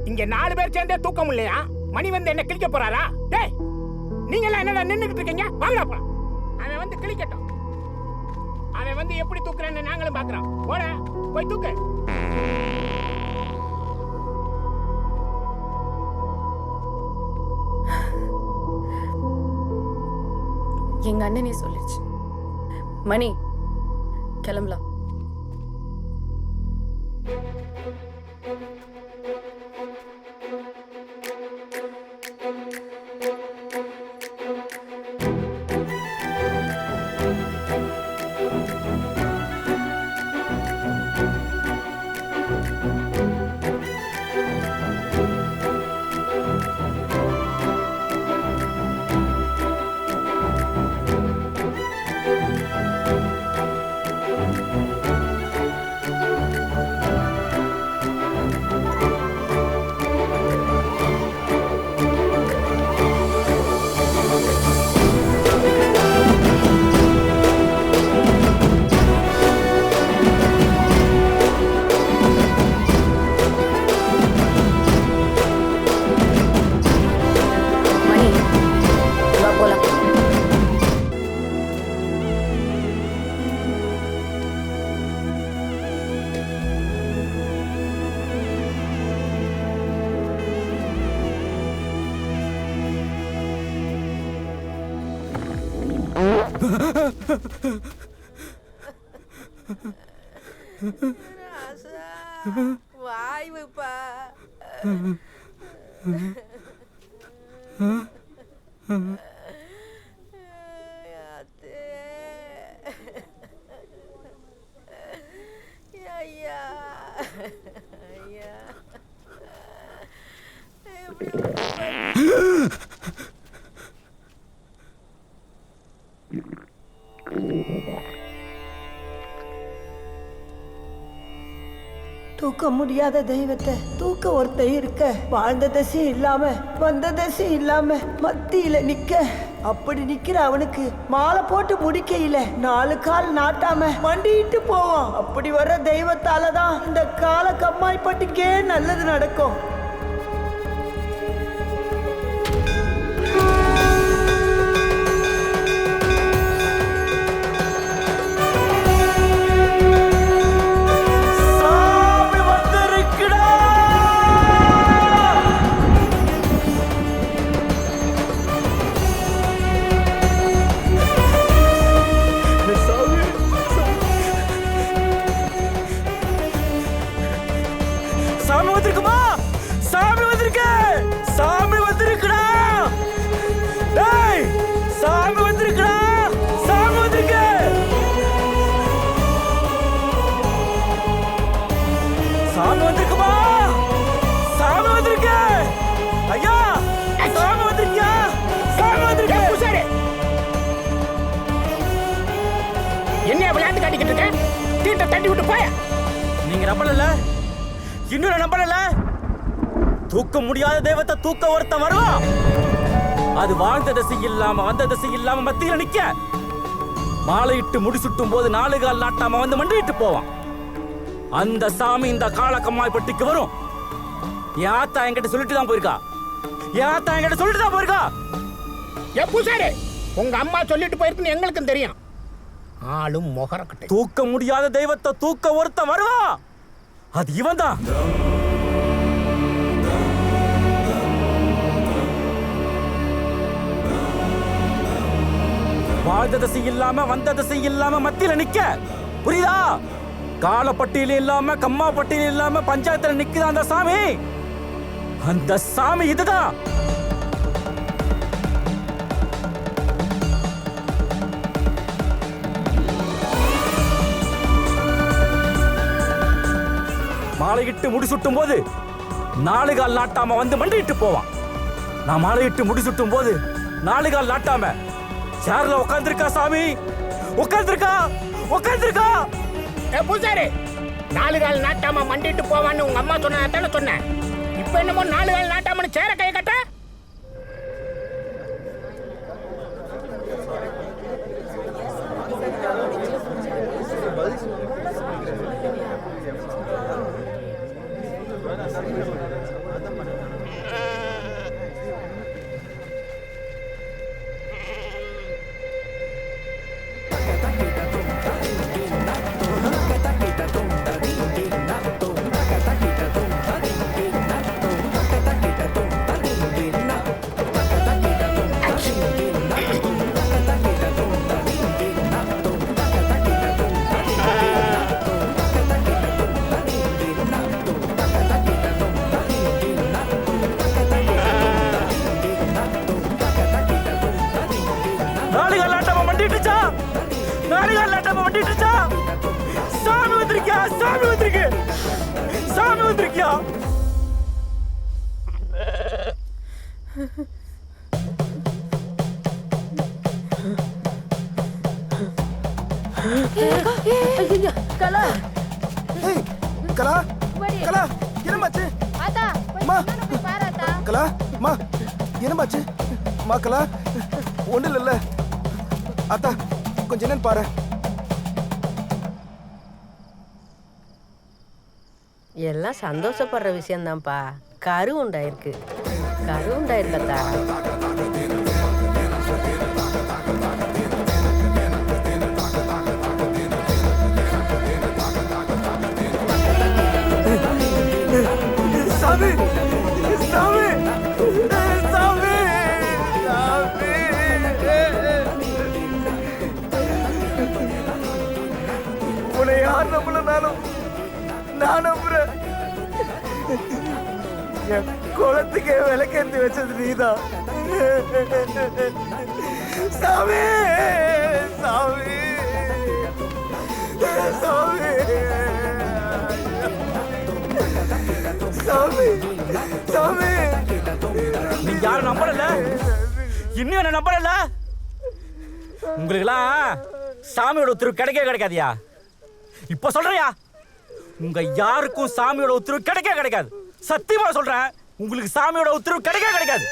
Speaker 18: இங்க 4 பேர் சேர்ந்தே தூக்க முடியலையா? மணி வந்து என்ன கிழிக்க போறாரா? டேய், நீங்க எல்லாம் என்னடா நின்னுக்கிட்டு இருக்கீங்க? வாங்கடா போலாம். அவன் வந்து கிழிக்கட்டும். அவன் வந்து எப்படி தூக்குறேன்னு நாங்களும் பாக்குறோம். போட, போய் தூக்கு.
Speaker 15: எங்க அண்ணனே சொல்லிருச்சு. மணி, கிளம்பலாம்.
Speaker 20: வாய் வைப்பா. ஐயா ஐயா
Speaker 21: தூக்க முடியாத தெய்வத்தை தூக்க ஒருத்த இருக்க, வாழ்ந்த தசை இல்லாம வந்த தசை இல்லாம மத்தியில நிக்க, அப்படி நிக்கிற அவனுக்கு மாலை போட்டு முடிக்கையில 4 கால் நாட்டாம மண்டிட்டு போவான். அப்படி வர்ற தெய்வத்தாலதான் இந்த கால கம்மாய்பட்டிக்கே நல்லது நடக்கும்.
Speaker 18: என்ன விளையாட்டு காட்டிக்கிட்டு இருக்க? தீட்ட தட்டி விட்டு போய.
Speaker 22: நீங்க நம்பல, இன்னொரு நம்பல. தூக்க முடியாத தெய்வத்தை தூக்க ஒருத்த வருவான். அது வாழ்ந்த திசை இல்லாம வந்த திசை இல்லாம மத்தியில நிக்க, மாலையிட்டு முடிசுட்டும் போது 4 கால் நாட்டாம வந்து மண்டிட்டு போவான். அந்த சாமி இந்த காலக்கம்மாய்பட்டிக்கு வரும். என் ஆத்தா என்கிட்ட சொல்லிட்டு தான் போயிருக்கா.
Speaker 18: ஏ பூசாரி, உங்க அம்மா சொல்லிட்டு போயிருக்குன்னு எங்களுக்கும் தெரியும். ஆளும் மொகரக்கட்டை.
Speaker 22: தூக்க முடியாத தெய்வத்தை தூக்க ஒருத்த வருவான். அது இவன் தான். வாழ்ந்த திசை இல்லாம வந்த திசை இல்லாம மத்தியில நிக்க, புரியுதா? காலப்பட்டியில இல்லாம கம்மா பட்டியில இல்லாம பஞ்சாயத்துல நிக்குது அந்த சாமி. அந்த சாமி இதுதான். மாலையிட்டு முடிசுட்டும் போது 4 கால் நாட்டாம வந்து மண்டிட்டு போவான். நான் மாலையிட்டு முடிசுட்டும் போது 4 கால் நாட்டாம சேர்ல உட்கார்ந்திருக்கா சாமி, உட்கார்ந்திருக்கா.
Speaker 18: ஏ பூசாரி, 4 கால் நாட்டாம மண்டிட்டு போவான்னு உங்க அம்மா சொன்னா தானே சொன்னேன். இப்ப என்னமோ 4 கால் நாட்டாமன்னு சேர கை கட்ட. சாமி வந்திருக்கியா?
Speaker 21: கலா, கலா, கலா, என்னமாச்சு? கலா, மா, என்னமாச்சு? மா கலா, ஒண்ணு இல்ல. அத்தா, கொஞ்சம் என்னன்னு பாரு.
Speaker 20: எல்லாம் சந்தோஷப்படுற விஷயம்தான்ப்பா. கரு உண்டாயிருக்கத்தா.
Speaker 21: சாமி, சாமி, சாமி, உன்னை யார் நம்பலனாலும் நான் நம்புறேன். என் குளத்துக்கே விளக்கேற்றி வச்சது நீதான். சாமி சாமி சாமி சாமி சாமி.
Speaker 22: நீ யாரும் நம்பல, இன்னும் என்ன நம்பல. உங்களுக்கெல்லாம் சாமியோட உத்தரவு கிடைக்கவே கிடைக்காதியா. இப்ப சொல்றியா, உங்க யாருக்கும் சாமியோட உத்தரவு கிடைக்காது. சத்தியமா சொல்றேன், உங்களுக்கு சாமியோட உத்தரவு கிடைக்காது.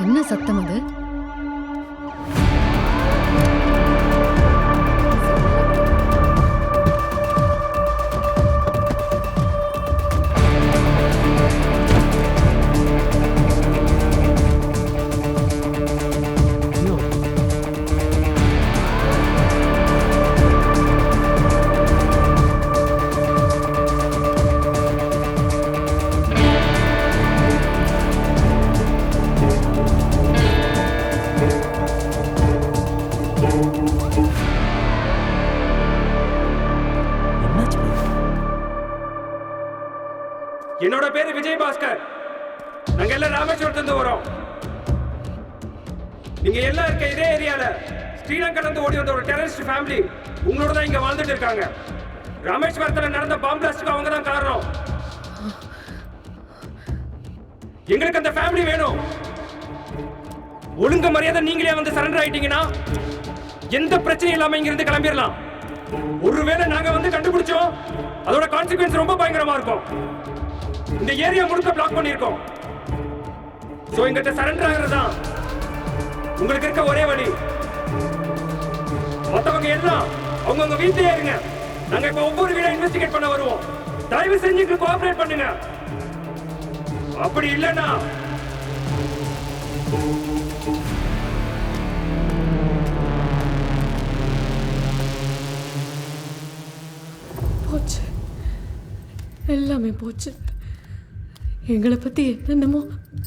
Speaker 1: என்ன சத்தம் அது?
Speaker 5: என்னோட பேரு விஜய் பாஸ்கர். நாங்க எல்லாம் ராமேஸ்வரத்துல வரோம். நீங்க எல்லாம் இருக்க இதே ஏரியால ஸ்ரீலங்கால இருந்து ஓடி வந்த ஒரு டெரரிஸ்ட் ஃபேமிலி உங்களோட தான் இங்க வாழ்ந்துட்டு இருக்காங்க. ராமேஸ்வரத்துல நடந்த பாம்பு பிளாஸ்டுக்கு அவங்க தான் காரணம். எங்களுக்கு அந்த ஃபேமிலி வேணும். ஒழுங்கு மரியாதை நீங்களே வந்து சரண்டர் ஆயிட்டீங்கன்னா எந்த பிரச்சனையும் இல்லாம இங்க இருந்து கிளம்பிடலாம். ஒருவேளை நாங்க வந்து கண்டுபிடிச்சோம், அதோட கான்சிக்வன்ஸ் ரொம்ப பயங்கரமா இருக்கும். இந்த ஏரியா முழுக்க பிளாக் பண்ணிருக்கோம். சோ இங்க சரண்டர் ஆகிறதா உங்களுக்கு இருக்க ஒரே வழி. மத்தவங்க எல்லாம் அவங்கவுங்க வீட்டிலே இருங்க. நாங்க இப்ப ஒவ்வொரு வீடா இன்வெஸ்டிகேட் பண்ண வருவோம். தயவு செஞ்சு கோஆபரேட் பண்ணுங்க. அப்படி இல்லைன்னா
Speaker 1: போச்சு, எல்லாமே போச்சு. எங்களை பத்தி என்னென்னமோ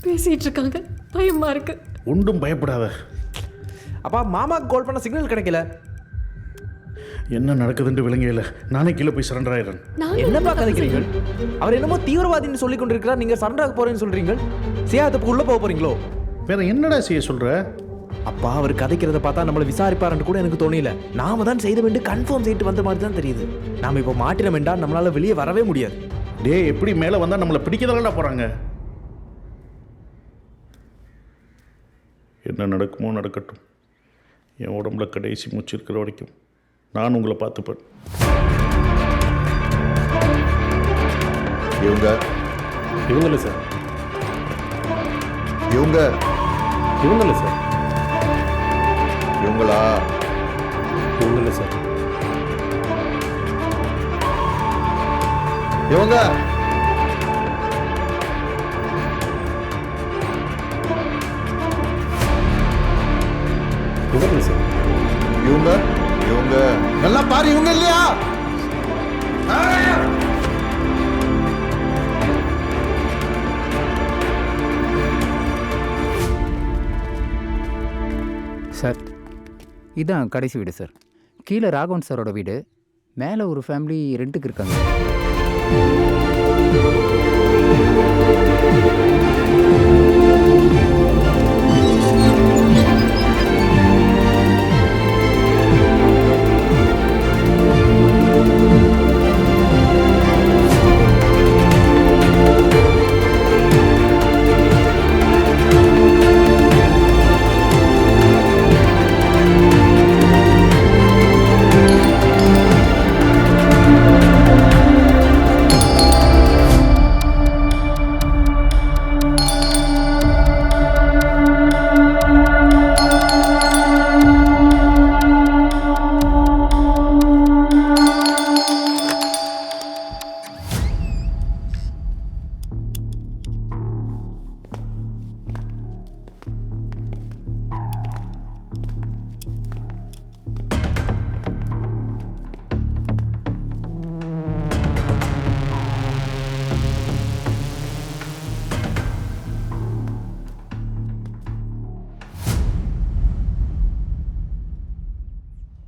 Speaker 1: பேசிட்டு இருக்காங்க. பயமா இருக்கு.
Speaker 23: ஒன்றும் பயப்படாத.
Speaker 12: அப்பா, மாமாக்கு கால் பண்ண சிக்னல் கிடைக்கல.
Speaker 23: என்ன நடக்குதுன்னு விளங்கல. நானே கீழே போய் சரண்டர் ஆயிடுறேன்.
Speaker 12: என்னப்பா கதைக்கிறீங்க? அவர் என்னமோ தீவிரவாதின்னு சொல்லி கொண்டிருக்கிறார். நீங்க சரண்டர் ஆக போறேன்னு சொல்றீங்க. சேதத்துக்கு உள்ள போக போறீங்களோ?
Speaker 23: வேற என்னடா செய்ய சொல்ற?
Speaker 12: அப்பா, அவர் கதைக்கிறத பார்த்தா நம்மளை விசாரிப்பாருன்னு கூட எனக்கு தோணல. நாம தான் செய்த வேண்டிய கன்ஃபார்ம் செய்யிட்டு வந்த மாதிரி தான் தெரியுது. நாம இப்போ மாட்டின வேண்டாம், நம்மளால வெளியே வரவே முடியாது.
Speaker 23: டே, எப்படி மேலே வந்தா நம்மளை பிடிக்கதானடா போறாங்க. என்ன நடக்குமோ நடக்கட்டும். என் உடம்புல கடைசி மூச்சு இருக்கிற வரைக்கும் நான் உங்களை பார்த்துப்பேன்.
Speaker 7: இவங்கள சார். இவங்கள சார்.
Speaker 23: இவங்களா?
Speaker 7: இவங்கள சார்.
Speaker 23: இவங்க
Speaker 2: சார் இவங்க இல்லையா?
Speaker 6: சார் இதான் கடைசி வீடு சார். கீழே ராகவன் சாரோட வீடு, மேலே ஒரு ஃபேமிலி ரெண்ட்டுக்கு இருக்காங்க.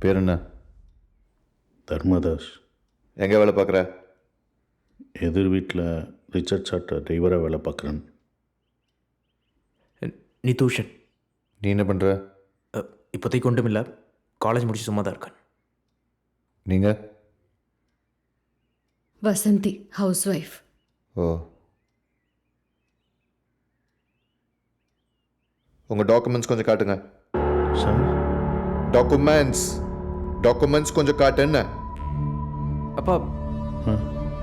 Speaker 2: பேர் என்ன?
Speaker 23: தர்மதாஸ்.
Speaker 2: எங்கே வேலை பார்க்குற?
Speaker 23: எதிர் வீட்டில் ரிச்சர்ட் சாட்டை டிரைவராக வேலை பார்க்குறேன்.
Speaker 8: நிதூஷன்.
Speaker 2: நீ என்ன பண்ணுற?
Speaker 8: இப்போதைக்கு ஒன்றும் இல்லை, காலேஜ் முடிச்சு சும்மா தான் இருக்கேன்.
Speaker 2: நீங்கள்?
Speaker 1: Vasanthi, house wife.
Speaker 2: ஓ, உங்கள் டாக்குமெண்ட்ஸ் கொஞ்சம் காட்டுங்க.
Speaker 23: சார்
Speaker 2: டாக்குமெண்ட்ஸ் கொஞ்சம் காட்டு. என்ன
Speaker 8: அப்பா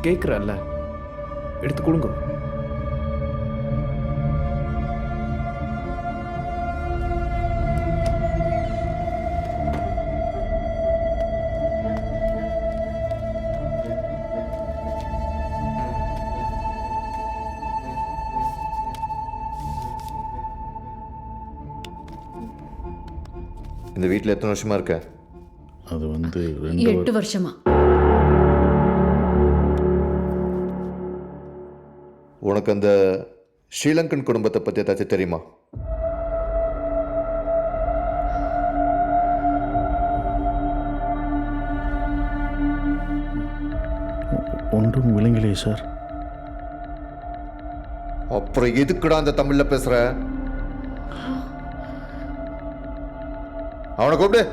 Speaker 8: கேட்குறல்ல, எடுத்து கொடுங்க.
Speaker 2: இந்த வீட்டில் எத்தனை வருஷமா இருக்க?
Speaker 23: அது வந்து
Speaker 1: 8 வருஷமா.
Speaker 2: உனக்கு அந்த ஸ்ரீலங்கன் குடும்பத்தை பற்றி ஏதாச்சும் தெரியுமா?
Speaker 23: ஒன்றும் விளங்கலையே சார்.
Speaker 2: அப்புறம் எதுக்குடா அந்த தமிழில் பேசுகிற? அவனை கூப்பிடு.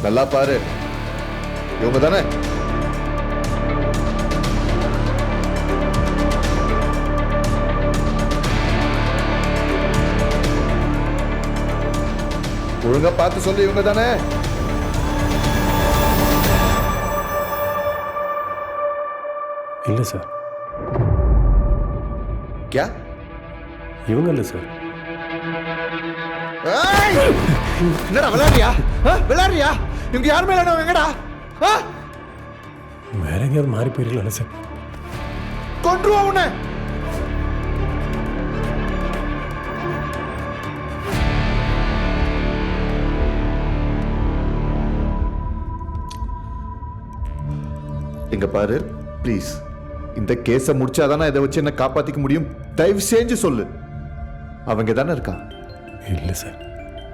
Speaker 2: நல்லா பாரு, இவங்க தானே? ஒழுங்கா பார்த்து சொல்லு, இவங்க தானே?
Speaker 24: இல்லை சார்.
Speaker 2: क्या?
Speaker 24: இவங்க இல்லை சார்.
Speaker 2: என்னடா விளையாடுறியா? விளையாடுறியா? இவங்க யாருமே இல்லைன்னா எங்கடா?
Speaker 24: வேற எங்கேயாவது மாறி போயிருக்கல சார்.
Speaker 2: கொன்றுவா உன்னை. இங்க பாரு ப்ளீஸ், இந்த கேஸை முடிச்சாதானே இதை வச்சு என்ன காப்பாத்திக்க முடியும். தயவு செஞ்சு சொல்லு, அவங்க தானே இருக்கான்?
Speaker 24: இல்லை சார்.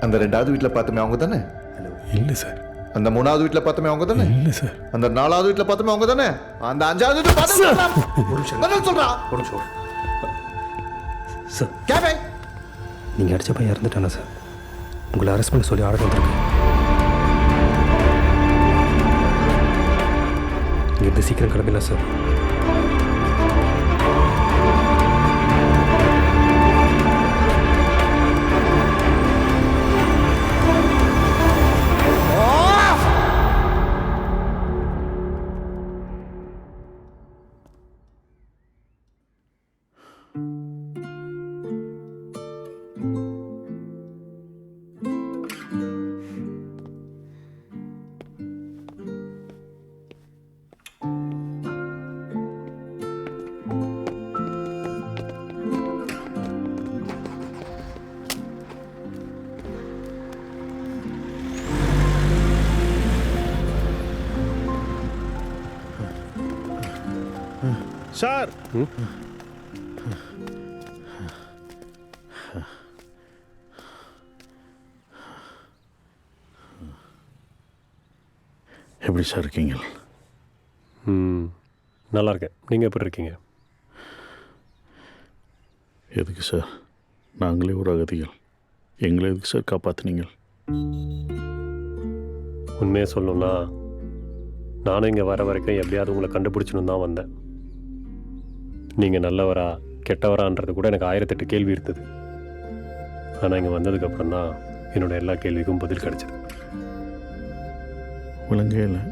Speaker 2: அந்த 2வது வீட்டில் பார்த்தமே அவங்க தானே?
Speaker 24: இல்லை சார்.
Speaker 2: அந்த 3வது வீட்டில் பார்த்தமே அவங்க தானே?
Speaker 24: இல்லை சார்.
Speaker 2: அந்த 4வது வீட்டில் பார்த்தமே அவங்க தானே? அந்த 5வது வீட்டில் பார்த்தமே சொல்றா.
Speaker 24: சார்
Speaker 2: கேபே,
Speaker 24: நீங்கள் அடிச்ச பையன் இறந்துட்டானா சார்? உங்களை அரெஸ்ட் பண்ண சொல்லி ஆர்டர் வந்துருக்கு. இங்கேருந்து சீக்கிரம் கிளம்பிடலாம் சார்.
Speaker 23: சார் எப்படி சார் இருக்கீங்க?
Speaker 3: நல்லா இருக்கேன். நீங்கள் எப்படி இருக்கீங்க?
Speaker 23: எதுக்கு சார்? நாங்களே ஒரு அகதிகள். எங்களை எதுக்கு சார் காப்பாற்றுனீங்க?
Speaker 3: உண்மையாக சொல்லணும்னா நானும் இங்கே வர வரைக்கும் எப்படியாவது உங்களை கண்டுபிடிச்சணும் தான் வந்தேன். நீங்கள் நல்லவரா கெட்டவரான்றது கூட எனக்கு 1008 கேள்வி இருந்தது. ஆனால் இங்கே வந்ததுக்கப்புறம் தான் என்னோடய எல்லா கேள்விக்கும் பதில் கிடச்சிது.
Speaker 23: விளங்கே இல்லை.